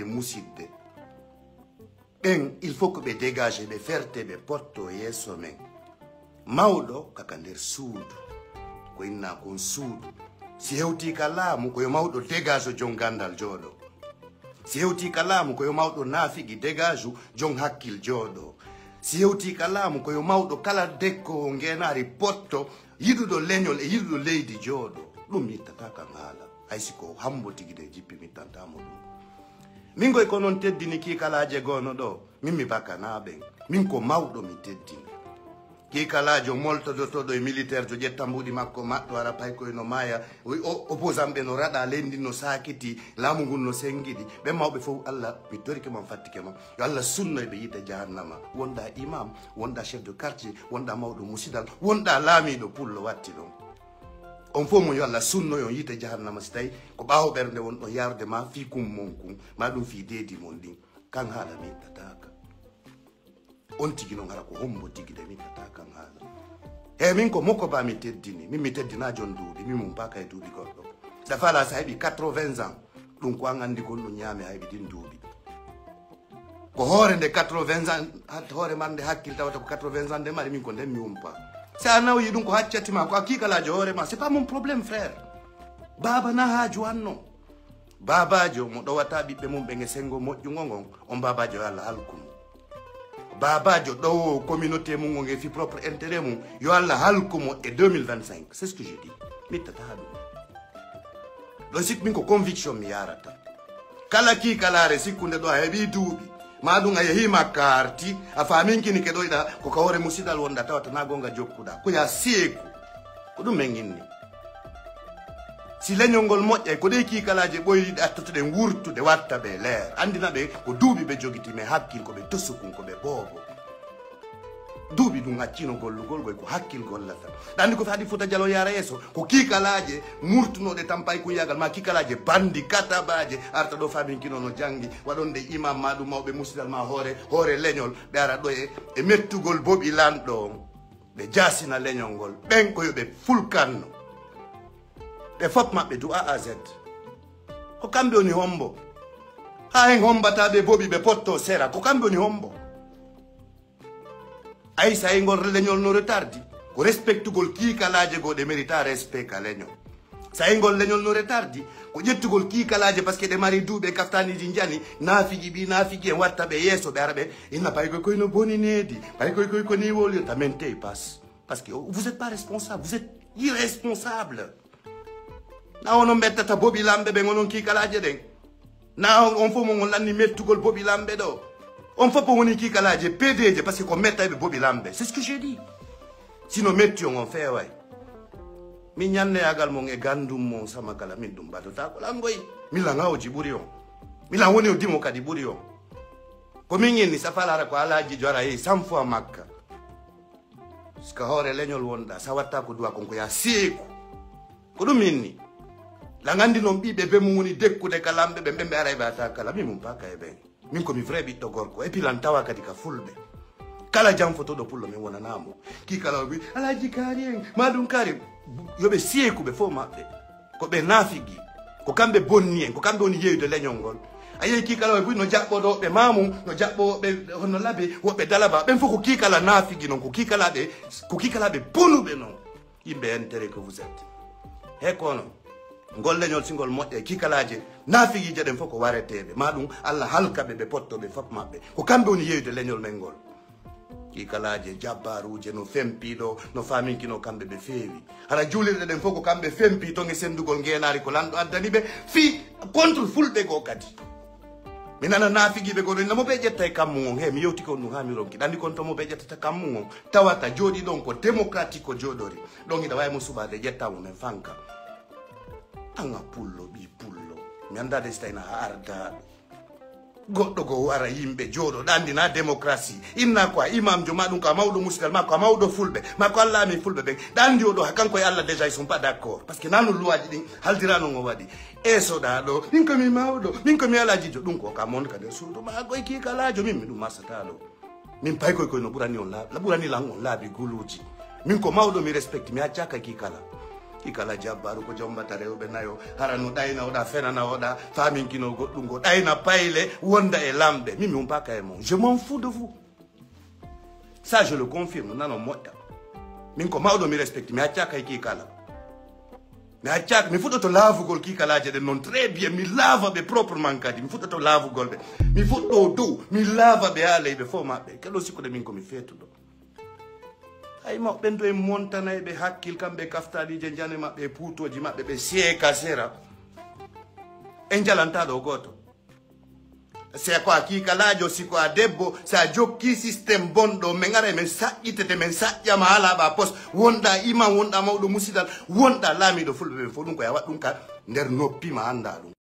musidde ben il faut que be dégage be ferte be porto yeso men mawdo kaka nder suudu ko inna kon suudu si hewti kalamu ko yo mawdo dégage jon gandal jodo si hewti kalamu ko yo mawdo nafigi dégage jon hakkil jodo si hewti kalamu ko yo mawdo kala dekko ngenari potto yidudo leñol e yidudo leydi jodo dum yittata kan hala haysiko hambo tigide jippi mittantamo dum min goy ko non teddini ki kalaje gono do min mi bakana ben min ko mawdo mi teddini ki kalajo molto do todo e militaire jo jettambudi makko matto ara pay ko no maya opposant be no rada lendi no sakiti lamu ngun no sengidi be mawbe fo Allah mi dorike man fattike man yo Allah sunno be yite jahannama wonda imam wonda chef de quartier wonda mawdo musidal wonda lami do pullo watti don on fo mo yo Allah sunno yo yite jahannama stay ko bawo bernde won do yarde ma fi kum monkum ma dum fi dedi mon din kan hala mi tataka on tigi non ngara ko hombo tigi de mi tataka hala min ko moko ba mi teddini mi teddina jon duubi mi mum paka e duubi goddo da fala sahibi 80 ans dum ko ngandi ko no nyame haybi din duubi ko hore de 80 ans hat hore mande hakkil tawata ko 80 ans de mari min ko dem mi umpa sa nawi dum ko haccati ma ko akika la jore ma c'est pas mon problème frère baba na haaju anno babajo mo do wata bibbe mum be ngesengo mojju ngongon on babajo Allah halkum babajo do communauté mum nge fi propre intérêt mum yo Allah halkum et 2025 c'est ce que je dis mitata hadu do sik min ko conviction mi yarata kala ki kala re sikunde do hebi duubi madunga yehima karti afamin kini ke doida ko kawore musidal wonda tawata na gonga jokkuda ko ya sieku ko dum menginni si leñongol moƴƴay ko de ki kalaje boyide attude wurtude watta be leer andina be ko duubi be jogiti me hakkil ko be tosukun ko be bobo duubi dum accino gollugol goy ko hakkil gollata dandi ko fadi futa jalo yara yeso ko ki kalaje murtunode tampay ko yagal ma ki kalaje bandi katabaje arta do famin kino no jangi wadonde imam madu mawbe musidal ma hore leñol be ara do e mettugol bobi lando be jasina leñongol ben ko yobe fulkanno be fop mabbe du A à Z ko kambe oni hombo ha en hombata be bobi be potto sera ko kambe oni hombo ay sa ngol leñol no retardi ko respectugol ki kalaje go de merita respect ka leñol sa ngol leñol no retardi ko jettugol ki kalaje parce que de mari dube kaftani di njani nafigi en watta be yeso be arabe inna pay ko no boni nedi pay ko ni woli tamente passe parce que vous êtes pas responsable vous êtes irresponsable na onon bettata bobi lambe be ngonon ki kalaje den na on fo mo lanni mettugol bobi lambe do on fo po woni ki kalaje PDG parce que ko metta be bobi lambe c'est ce que j'ai dit sinon metti on fait way mi nyanne agal mo e gandum mo sama kala min dum bato ta ko langoy mi la ngawo jiburi on mi la woni o dimo kadi buri on ko min ni safala ko alaji jora e 100 fois makka ska hore leñol wonda sa watta ko duwa ko ya seku ko dum minni la ngandi non bibe be mumuni dekkude kalambe be be ara ba ta kala mi mum paka e ben min ko mi vrai bitto gorko e puis lantawa kadi ka fulbe kala jam photo do pullo mi wona namo ki kala bi alaji karien madum karim yobe sieku be fo mabbe ko be nafigi ko kambe bonni en ko kambe oni yeyde leñongol ayi ki kala bi no jabbo do be mamu no jabbo be hono labe wobe dalaba ben fo ko ki kala nafigi non ko ki kala be bonube non yimbe intérêt que vous êtes he kono ngol leñol singol moƴƴe kikalaje nafigi jaden foko waretebe madum Allah halkabe be pottobe fop mabbe ko kambe woni yeyde leñol men gol kikalaje jabbaruje no fempido no faminkino kambe be feewi hara julirde den foko kambe fempi to nge sendugol ngenari ko lando addani be fi contre fulbe go kadi minana nafigi be go no mo be jetta e kammu he mi yewti ko no ha mi ronki dandi kon to mo be jetta kammu tawata jodi don ko démocratique ko jodori don ida way mo subade jetta mo men fanka anga pullo bi pullo mi andade stayna arda goddo go wara yimbe jodo dandi na démocratie inna ko imam jo madum ka mawdo musidal ma ko mawdo fulbe ma ko Allah mi fulbe be dandi odo hakanko e Allah déjà ils sont pas d'accord parce que nanu luwaji din haldirano ngo wadi e soda do min ko mi mawdo min ko mi alaji jo dum ko ka mon ka de sudo ma go ki kalajo min mi dum masata do min pay ko no burani on la burani la on la bi guluji min ko mawdo mi respect mi acaka ki kala kala jabbaru ko jombata rewɓe nayo hara no ɗayna oɗa fenana oɗa faminkino goɗɗum go ɗayna payle wonda e lamɓe min mi umpaka e mon je m'en fous de vous ça je le confirme nano moƴƴa min ko mawɗo mi respecte mi accaka e kikala mi accaka mi fuɗɗoto laavugol kikalaje ɗen noon très bien mi laava ɓe proprement kadi mi fuɗɗoto laavugol ɓe mi fuɗɗo dow mi laava ɓe ha leyɓe fo maɓɓe keɗo sikkude min komi feetuɗo hay mawɓe ɓen do e montana ɓe hakkil kamɓe kaftalije jane maɓɓe e puutoji maɓɓe ɓe seeka sera en jalantaɗo goto se ko a kikalajo siko a debbo sa jokki systéme bonɗo min ara men saƴƴitete men saƴƴama halaɓa poste wonɗa imam wonɗa mawɗo musidal wonɗa laamiɗo fulɓe ɓen fo ɗum koye waɗ ɗum ka nder noppima anda ɗum